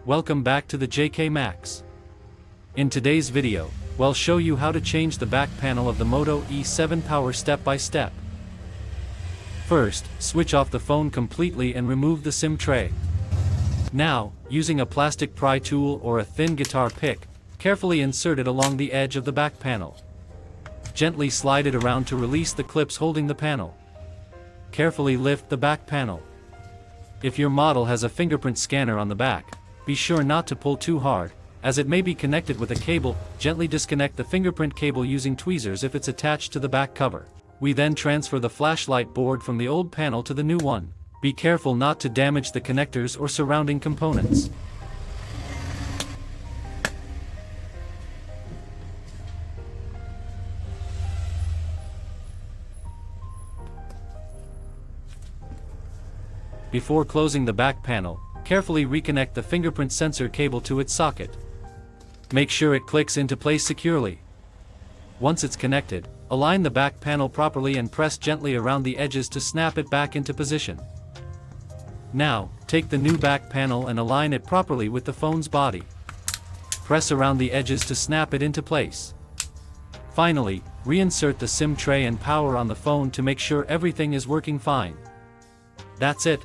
Welcome back to the JK Max. In today's video, we'll show you how to change the back panel of the Moto E7 Power step by step. First, switch off the phone completely and remove the SIM tray. Now, using a plastic pry tool or a thin guitar pick, carefully insert it along the edge of the back panel. Gently slide it around to release the clips holding the panel. Carefully lift the back panel. If your model has a fingerprint scanner on the back, be sure not to pull too hard, as it may be connected with a cable. Gently disconnect the fingerprint cable using tweezers if it's attached to the back cover. We then transfer the flashlight board from the old panel to the new one. Be careful not to damage the connectors or surrounding components. Before closing the back panel, carefully reconnect the fingerprint sensor cable to its socket. Make sure it clicks into place securely. Once it's connected, align the back panel properly and press gently around the edges to snap it back into position. Now, take the new back panel and align it properly with the phone's body. Press around the edges to snap it into place. Finally, reinsert the SIM tray and power on the phone to make sure everything is working fine. That's it.